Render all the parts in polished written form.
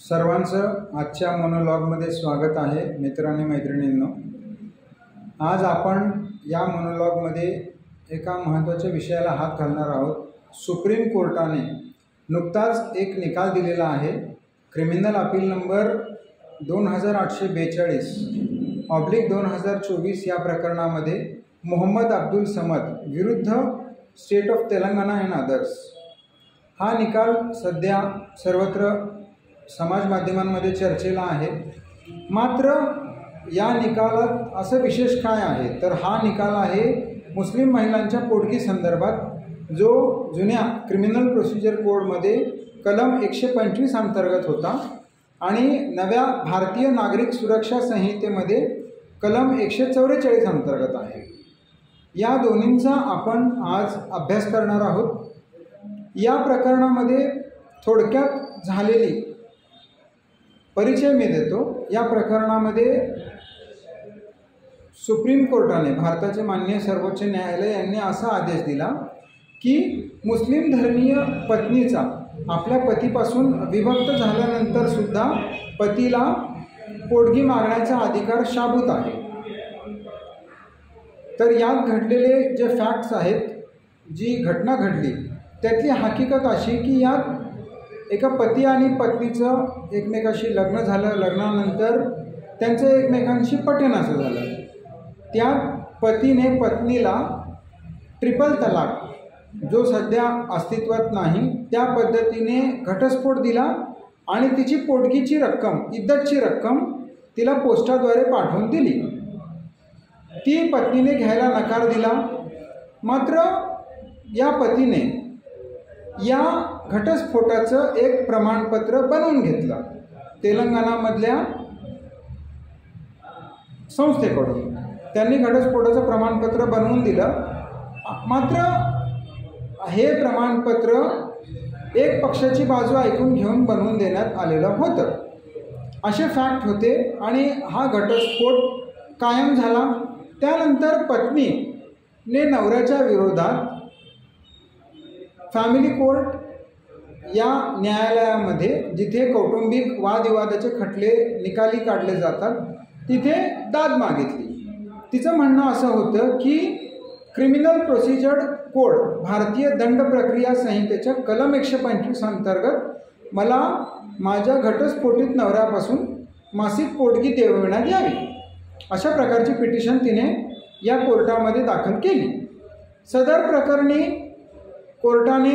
सर्वांचं आजच्या मोनोलॉगमध्ये स्वागत आहे मित्रांनी मैत्रिणींनो। आज आपण या मोनोलॉगमध्ये एका महत्त्वाच्या विषयाला हात घालणार आहोत। सुप्रीम कोर्टाने नुकताच एक निकाल दिलेला आहे। क्रिमिनल अपील नंबर 28/2024 या प्रकरणामध्ये मोहम्मद अब्दुल समद विरुद्ध state of Telangana and others हा निकाल सध्या सर्वत्र समाज माध्यमांमध्ये चर्चेला आहे। मात्र या निकालात असं विशेष काय आहे तर हा निकाल आहे मुस्लिम महिलांच्या पोटगी संदर्भात, जो जुन्या क्रिमिनल प्रोसिजर कोडमध्ये कलम 125 अंतर्गत होता आणि नव्या भारतीय नागरिक सुरक्षा संहितेमध्ये कलम 144 अंतर्गत आहे। या दोन्हींचा आपण आज अभ्यास करणार आहोत। या प्रकरणामध्ये थोडक्यात झालेली परिचय मी देतो। या प्रकरणामध्ये सुप्रीम कोर्टाने, भारताचे माननीय सर्वोच्च न्यायालय यांनी असा आदेश दिला की मुस्लिम धर्मीय पत्नीचा आपल्या पतीपासून विभक्त झाल्यानंतर सुद्धा पतीला पोटगी मागण्याचा अधिकार शाबूत आहे। तर यात घडलेले जे फॅक्ट्स आहेत, जी घटना घडली त्यातली हकीकत अशी की यात एका पती आणि पत्नीचं एकमेकाशी लग्न झालं। लग्नानंतर त्यांचं एकमेकांशी पटेनासं झालं। त्यात पतीने पत्नीला ट्रिपल तलाक, जो सध्या अस्तित्वात नाही, त्या पद्धतीने घटस्फोट दिला आणि तिची पोटगीची रक्कम, इद्दतची रक्कम तिला पोस्टाद्वारे पाठवून दिली। ती पत्नीने घ्यायला नकार दिला। मात्र या पतीने या घटस्फोटाचं एक प्रमाणपत्र बनवून घेतलं तेलंगणामधल्या संस्थेकडून। त्यांनी घटस्फोटाचं प्रमाणपत्र बनवून दिलं। मात्र हे प्रमाणपत्र एक पक्षाची बाजू ऐकून घेऊन बनवून देण्यात आलेलं होतं, असे फॅक्ट होते आणि हा घटस्फोट कायम झाला। त्यानंतर पत्नीने नवऱ्याच्या विरोधात फॅमिली कोर्ट या न्यायालयामध्ये, जिथे कौटुंबिक वादविवादाचे खटले निकाली काढले जातात, तिथे दाद मागितली। तिचं म्हणणं असं होतं की क्रिमिनल प्रोसिजर कोड, भारतीय दंड प्रक्रिया संहितेच्या कलम 125 अंतर्गत मला माझ्या घटस्फोटित नवऱ्यापासून मासिक पोटगी देवविण्यात यावी, अशा प्रकारची पिटिशन तिने या कोर्टामध्ये दाखल केली। सदर प्रकरणी कोर्टाने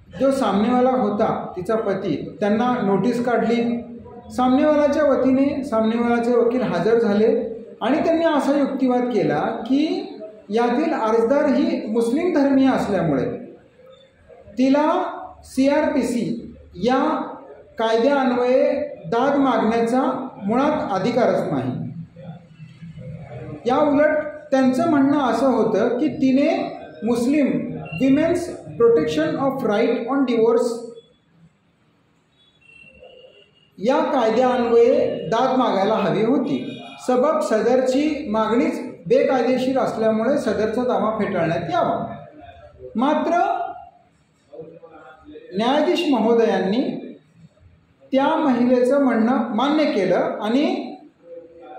जो सामनेवाला होता, तिचा पती, त्यांना नोटीस काढली। सामनेवालाच्या वतीने सामनेवालाचे वकील हजर झाले आणि त्यांनी असा युक्तिवाद केला की यातील अर्जदार ही मुस्लिम धर्मीय असल्यामुळे तिला CRPC या कायद्यान्वये दाद मागण्याचा मुळात अधिकारच नाही। या उलट त्यांचं म्हणणं असं होतं की तिने Muslim women's protection of right on divorce या कायद्यान्वये दाद मागायला हवी होती। सबब सदरची मागणीच बेकायदेशीर असल्यामुळे सदरचा दावा फेटाळण्यात यावा। मात्र न्यायाधीश महोदयांनी त्या महिलेचं म्हणणं मान्य केलं आणि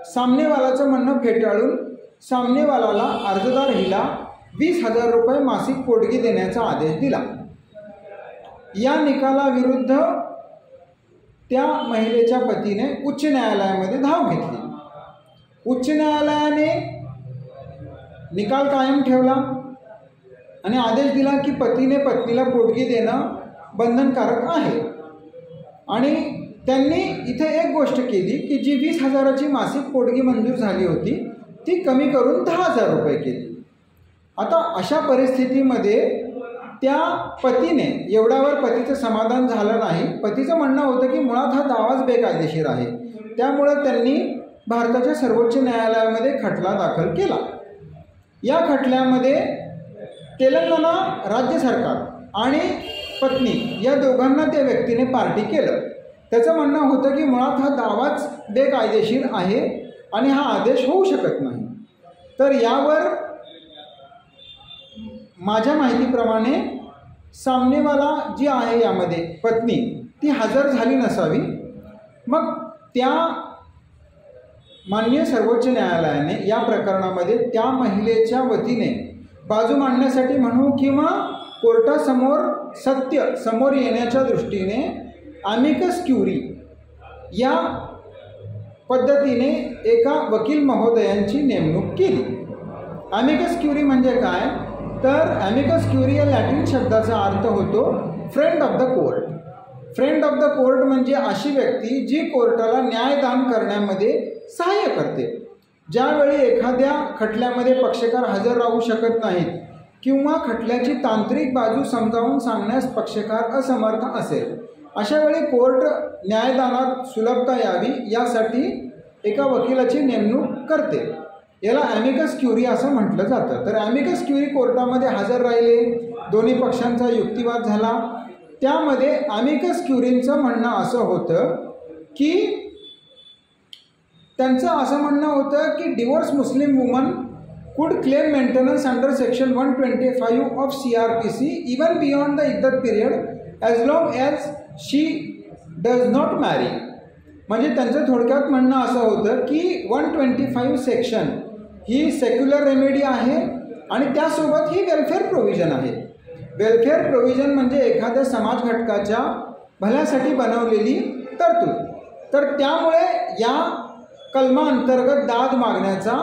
सामनेवालाचं म्हणणं फेटाळून सामनेवालाला, अर्जदार हिला 20,000 रुपये मासिक पोटगी देण्याचा आदेश दिला। या निकालाविरुद्ध त्या महिलेच्या पतीने उच्च न्यायालयामध्ये धाव घेतली। उच्च न्यायालयाने निकाल कायम ठेवला आणि आदेश दिला की पतीने पत्नीला पोटगी देणं बंधनकारक आहे। आणि त्यांनी इथे एक गोष्ट केली की जी 20,000ची मासिक पोटगी मंजूर झाली होती ती कमी करून 10,000 रुपये केली। आता अशा परिस्थितीमध्ये त्या पतीने, एवढ्यावर पतीचं समाधान झालं नाही। पतीचं म्हणणं होतं की मुळात हा दावाच बेकायदेशीर आहे, त्यामुळं त्यांनी भारताच्या सर्वोच्च न्यायालयामध्ये खटला दाखल केला। या खटल्यामध्ये तेलंगणा राज्य सरकार आणि पत्नी या दोघांना त्या व्यक्तीने पार्टी केलं। त्याचं म्हणणं होतं की मुळात हा दावाच बेकायदेशीर आहे आणि हा आदेश होऊ शकत नाही। तर यावर माझ्या माहितीप्रमाणे सामनेवाला जी आहे यामध्ये पत्नी ती हजर झाली नसावी, मग त्या माननीय सर्वोच्च न्यायालयाने या प्रकरणामध्ये त्या महिलेच्या वतीने बाजू मांडण्यासाठी म्हणू किंवा कोर्टासमोर सत्य समोर येण्याच्या दृष्टीने अमिकस क्युरी या पद्धतीने एका वकील महोदयांची नेमणूक केली. अमिकस क्युरी म्हणजे काय तर अमिकस क्युरी या लॅटिन शब्दाचा अर्थ होतो friend of the court. Friend of the court म्हणजे अशी व्यक्ती जी कोर्टाला न्यायदान करण्यामध्ये सहाय्य करते. ज्यावेळी एखाद्या खटल्यामध्ये पक्षकार हजर राहू शकत नाहीत किंवा खटल्याची तांत्रिक बाजू समजावून सांगण्यास पक्षकार असमर्थ असेल, अशा वेळी कोर्ट न्यायदानात सुलभता यावी यासाठी एका वकिलाची नेमणूक करते. याला अमिकस क्युरी असं म्हटलं जातं. तर अमिकस क्युरी कोर्टामध्ये हजर राहिले, दोन्ही पक्षांचा युक्तिवाद झाला. त्यामध्ये अमिकस क्युरींचं म्हणणं असं होतं की त्यांचं असं म्हणणं होतं की divorce Muslim woman could claim maintenance under section 125 of CRPC even beyond the iddat period as long as she does not marry. म्हणजे त्यांचं थोडक्यात म्हणणं असं होतं की 125 सेक्शन ही सेक्युलर रेमेडी आहे आणि त्यासोबत ही वेलफेअर प्रोव्हिजन आहे. वेलफेअर प्रोव्हिजन म्हणजे एखाद्या समाज घटकाच्या भल्यासाठी बनवलेली तरतूद. तर त्यामुळे या कलमाअंतर्गत दाद मागण्याचा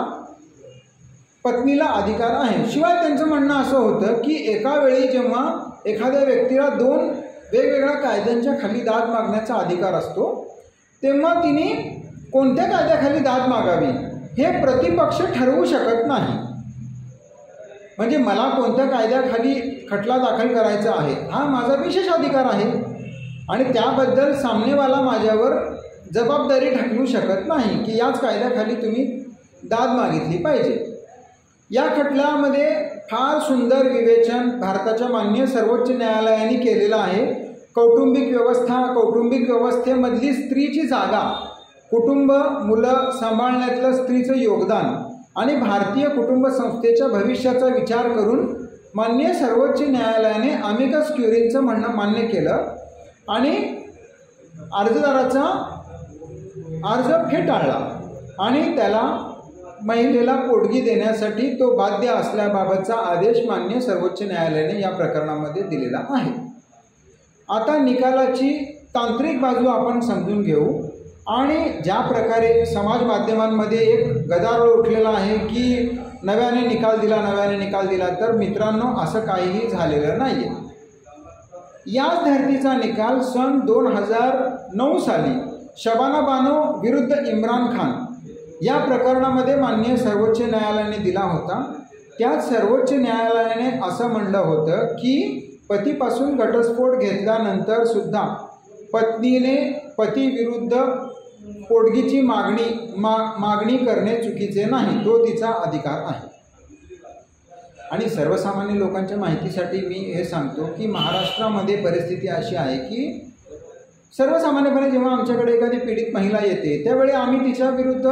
पत्नीला अधिकार आहे. शिवाय त्यांचं म्हणणं असं होतं की एका वेळी जेव्हा एखाद्या व्यक्तीला दोन वेगवेगळ्या कायद्यांच्या खाली दाद मागण्याचा अधिकार असतो, तेव्हा तिने कोणत्या कायद्याखाली दाद मागावी हे प्रतिपक्ष ठरवू शकत नाही. म्हणजे मला कोणत्या कायद्याखाली खटला दाखल करायचा आहे हा माझा विशेष अधिकार आहे आणि त्याबद्दल सामनेवाला माझ्यावर जबाबदारी ढकलू शकत नाही की याच कायद्याखाली तुम्ही दाद मागितली पाहिजे. या खटल्यामध्ये फार सुंदर विवेचन भारताच्या माननीय सर्वोच्च न्यायालयाने केलेलं आहे. कौटुंबिक व्यवस्था, कौटुंबिक व्यवस्थेमधली स्त्रीची जागा, कुटुंब, मुलं सांभाळण्यातलं स्त्रीचं योगदान आणि भारतीय कुटुंब संस्थेच्या भविष्याचा विचार करून माननीय सर्वोच्च न्यायालयाने अमिकस क्युरींचं म्हणणं मान्य केलं आणि अर्जदाराचा अर्ज फेटाळला आणि त्याला महिलेला पोटगी देण्यासाठी तो बाध्य असल्याबाबतचा आदेश माननीय सर्वोच्च न्यायालयाने या प्रकरणामध्ये दिलेला आहे. आता निकालाची तांत्रिक बाजू आपण समजून घेऊ आणि ज्या प्रकारे समाज माध्यमांमध्ये एक गदारोळ उठलेला आहे की नव्याने निकाल दिला, तर मित्रांनो असं काहीही झालेलं नाही आहे. याच धर्तीचा निकाल सन 2009 साली शबाना बानो विरुद्ध इम्रान खान या प्रकरणामध्ये माननीय सर्वोच्च न्यायालयाने दिला होता. त्यात सर्वोच्च न्यायालयाने असं म्हणलं होतं की पतीपासून घटस्फोट घेतल्यानंतर सुद्धा पत्नीने पतीविरुद्ध पोटगीची मागणी करणे चुकीचे नाही, तो तिचा अधिकार आहे. आणि सर्वसामान्य लोकांच्या माहितीसाठी मी हे सांगतो की महाराष्ट्रामध्ये परिस्थिती अशी आहे की सर्वसामान्यपणे जेव्हा आमच्याकडे एखादी पीडित महिला येते त्यावेळी आम्ही तिच्याविरुद्ध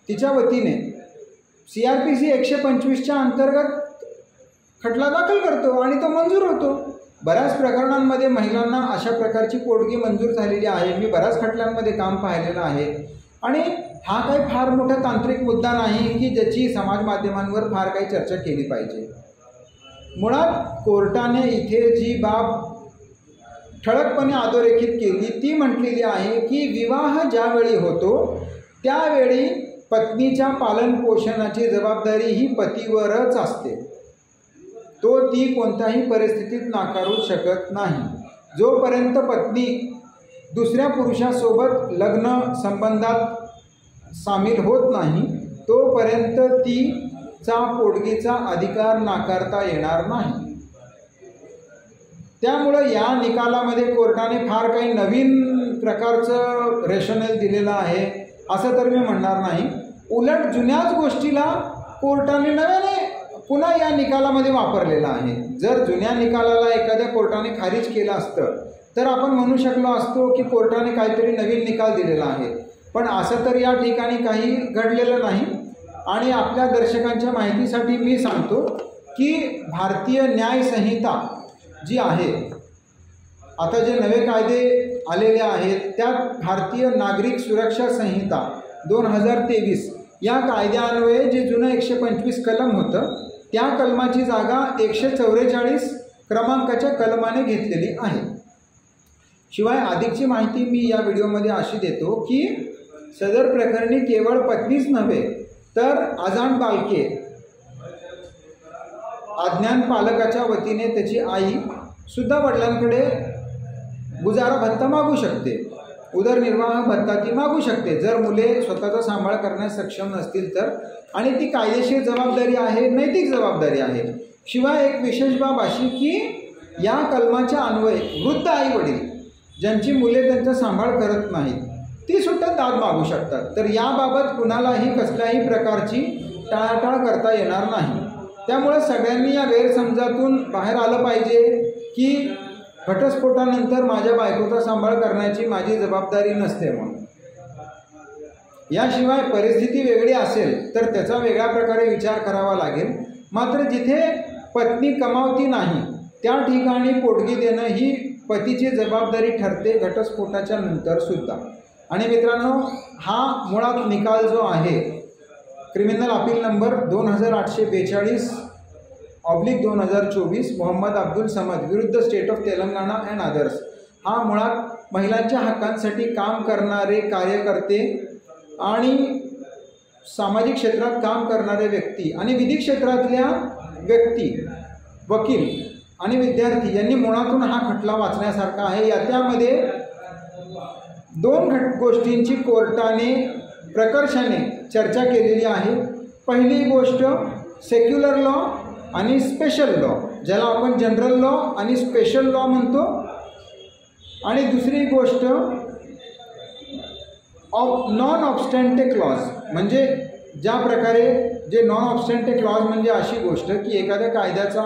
तिच्या वतीने CRPC 125च्या अंतर्गत खटला दाखल करतो आणि तो मंजूर होतो. बऱ्याच प्रकरणांमध्ये महिलांना अशा प्रकारची पोटगी मंजूर झालेली आहे. मी बऱ्याच खटल्यांमध्ये काम पाहिलेलं आहे आणि हा काही फार मोठा तांत्रिक मुद्दा नाही की ज्याची समाज माध्यमांवर फार काही चर्चा केली पाहिजे. मुळात कोर्टाने इथे जी बाब ठळकपणे अधोरेखित केली ती म्हटलेली आहे की विवाह ज्यावेळी होतो त्यावेळी पत्नीच्या पालनपोषणाची जबाबदारी ही पतीवरच असते. तो ती कोणत्याही परिस्थितीत नाकारू शकत नाही. जोपर्यंत पत्नी दुसऱ्या पुरुषासोबत लग्न संबंधात सामील होत नाही तोपर्यंत तिचा पोटगीचा अधिकार नाकारता येणार नाही. त्यामुळं या निकालामध्ये कोर्टाने फार काही नवीन प्रकारचं रेशनल दिलेलं आहे असं तर मी म्हणणार नाही. उलट जुन्याच गोष्टीला कोर्टाने नव्याने पुन्हा या निकालामध्ये वापरलेला आहे. जर जुन्या निकालाला एखाद्या कोर्टाने खारिज केलं असतं तर आपण म्हणू शकलो असतो की कोर्टाने काहीतरी नवीन निकाल दिलेला आहे, पण असं तर या ठिकाणी काही घडलेलं नाही. आणि आपल्या दर्शकांच्या माहितीसाठी मी सांगतो की भारतीय न्याय संहिता जी आहे, आता जे नवे कायदे आलेले आहेत त्यात भारतीय नागरिक सुरक्षा संहिता 2023 या कायद्यान्वये जे जुनं 125 कलम होतं त्या कलमाची जागा 144 क्रमांकाच्या कलमाने घेतलेली आहे। शिवाय अधिकची माहिती मी या व्हिडिओमध्ये अशी देतो की सदर प्रकरणी केवळ पत्नीच नव्हे तर अजाण बालके, अज्ञान पालकाच्या वतीने त्याची आई सुद्धा वडिलांकडे गुजारा भत्ता मागू शकते, उदरनिर्वाह भत्ता ती मागू शकते जर मुले स्वतःचा सांभाळ करण्यास सक्षम नसतील तर, आणि ती कायदेशीर जबाबदारी आहे, नैतिक जबाबदारी आहे। शिवाय एक विशेष बाब अशी की या कलमाच्या अन्वये वृद्ध आई वडील ज्यांची मुले त्यांचा सांभाळ करत नाहीत ती सुद्धा दाद मागू शकतात। तर याबाबत कुणालाही कसल्याही प्रकारची टाळाटाळ करता येणार नाही। त्यामुळे सगळ्यांनी या गैरसमजातून बाहेर आलं पाहिजे की घटस्फोटानंतर माझ्या बायकोचा सांभाळ करण्याची माझी जबाबदारी नसते म्हणून। याशिवाय परिस्थिती वेगळी असेल तर त्याचा वेगळ्या प्रकारे विचार करावा लागेल। मात्र जिथे पत्नी कमावती नाही त्या ठिकाणी पोटगी देणं ही पतीची जबाबदारी ठरते घटस्फोटाच्या नंतर सुद्धा। आणि मित्रांनो, हा मुळात निकाल जो आहे criminal appeal number 2842/2024 Mohammad Abdul Samad विरुद्ध state of Telangana and others, हा मुळात महिलांच्या हक्कांसाठी काम करणारे कार्यकर्ते आणि सामाजिक क्षेत्रात काम करणारे व्यक्ती आणि विधी क्षेत्रातल्या व्यक्ती, वकील आणि विद्यार्थी यांनी मुळातून हा खटला वाचण्यासारखा आहे। त्यामध्ये 2 गोष्टींची कोर्टाने प्रकर्षाने चर्चा केलेली आहे। पहिली गोष्ट सेक्युलर लॉ आणि स्पेशल लॉ, ज्याला आपण जनरल लॉ आणि स्पेशल लॉ म्हणतो, आणि दुसरी गोष्ट नॉन ऑब्स्टॅन्टे क्लॉज, म्हणजे ज्या प्रकारे जे नॉन ऑब्स्टॅन्टे क्लॉज म्हणजे अशी गोष्ट की एखाद्या कायद्याचा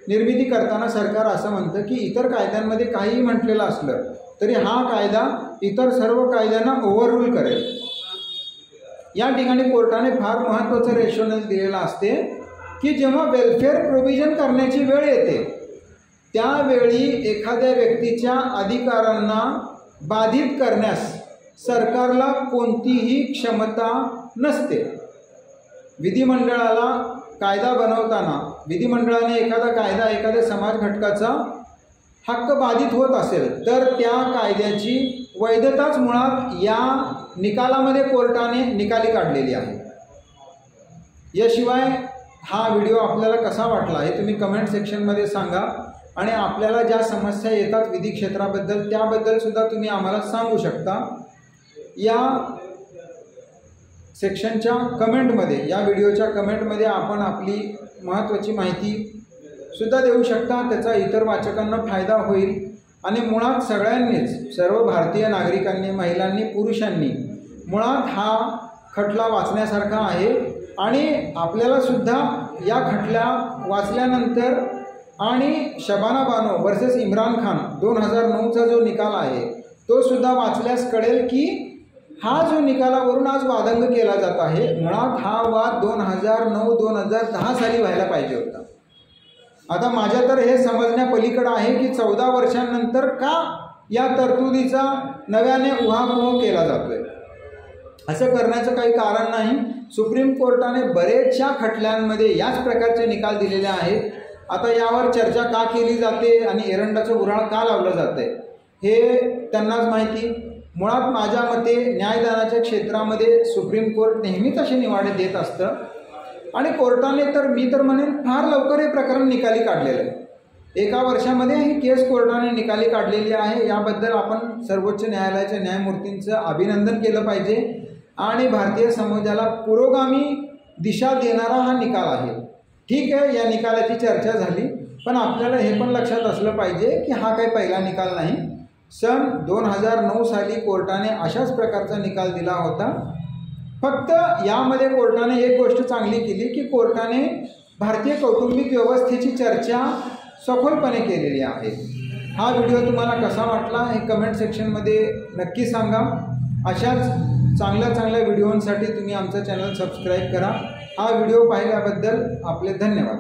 निर्मिती करताना सरकार असं म्हणतं की इतर कायद्यांमध्ये काहीही म्हटलेलं असलं तरी हा कायदा इतर सर्व कायद्यांना ओव्हररूल करेल। या ठिकाणी कोर्टाने फार महत्त्वाचं रेशोनल दिलेलं असते की जेव्हा वेलफेअर प्रोव्हिजन करण्याची वेळ येते त्यावेळी एखाद्या व्यक्तीच्या अधिकारांना बाधित करण्यास सरकारला कोणतीही क्षमता नसते। विधिमंडळाला कायदा बनवताना विधिमंडळाने एखादा कायदा एखाद्या समाज घटकाचा हक्क बाधित होत असेल तर त्या कायद्याची वैधताच मुळात या निकालामध्ये कोर्टाने निकाली काढलेली आहे। याशिवाय हा व्हिडिओ आपल्याला कसा वाटला हे तुम्ही कमेंट सेक्शनमध्ये सांगा, आणि आपल्याला ज्या समस्या येतात विधी क्षेत्राबद्दल त्याबद्दल सुद्धा तुम्ही आम्हाला सांगू शकता। या सेक्शनच्या कमेंटमध्ये, या व्हिडिओच्या कमेंटमध्ये आपण आपली महत्त्वाची माहिती सुद्धा देऊ शकता, त्याचा इतर वाचकांना फायदा होईल। आणि मुळात सगळ्यांनीच, सर्व भारतीय नागरिकांनी, महिलांनी, पुरुषांनी मुळात हा खटला वाचण्यासारखा आहे। आणि आपल्याला सुद्धा या खटला वाचल्यानंतर आणि शबाना बानो वर्सेस इम्रान खान 2009चा जो निकाल आहे तो सुद्धा वाचल्यास कळेल की हा जो निकालावरून आज वादंग केला जात आहे मुळात हा वाद 2009-2010 साली व्हायला पाहिजे होता। आता माझ्या तर हे समजण्या पलीकडे आहे की 14 वर्षांनंतर का या तरतुदीचा नव्याने उहापोह केला जातोय। असं करण्याचं काही कारण नाही। सुप्रीम कोर्टाने बरेचशा खटल्यांमध्ये याच प्रकारचे निकाल दिलेले आहेत। आता यावर चर्चा का केली जाते आणि एरंडाचं उराळ का लावलं जाते हे त्यांनाच माहिती। मुळात माझ्या मते न्यायदानाच्या क्षेत्रामध्ये सुप्रीम कोर्ट नेहमीच असे निवाडे देत असतं, आणि कोर्टाने तर मी तर म्हणेन फार लवकर हे प्रकरण निकाली काढलेलं आहे। 1 वर्षामध्ये ही केस कोर्टाने निकाली काढलेली आहे। याबद्दल आपण सर्वोच्च न्यायालयाच्या न्यायमूर्तींचं अभिनंदन केलं पाहिजे, आणि भारतीय समाजाला पुरोगामी दिशा देणारा हा निकाल आहे। ठीक आहे, या निकालाची चर्चा झाली, पण आपल्याला हे पण लक्षात असलं पाहिजे की हा काही पहिला निकाल नाही। सन 2009 साली कोर्टाने अशाच प्रकारचा निकाल दिला होता। फक्त यामध्ये कोर्टाने एक गोष्ट चांगली केली की कोर्टाने भारतीय कौटुंबिक व्यवस्थेची चर्चा सखोलपणे केलेली आहे। हा व्हिडिओ तुम्हाला कसा वाटला हे कमेंट सेक्शनमध्ये नक्की सांगा। अशाच चांगल्या व्हिडिओंसाठी तुम्ही आमचं चॅनल सबस्क्राईब करा। हा व्हिडिओ पाहिल्याबद्दल आपले धन्यवाद।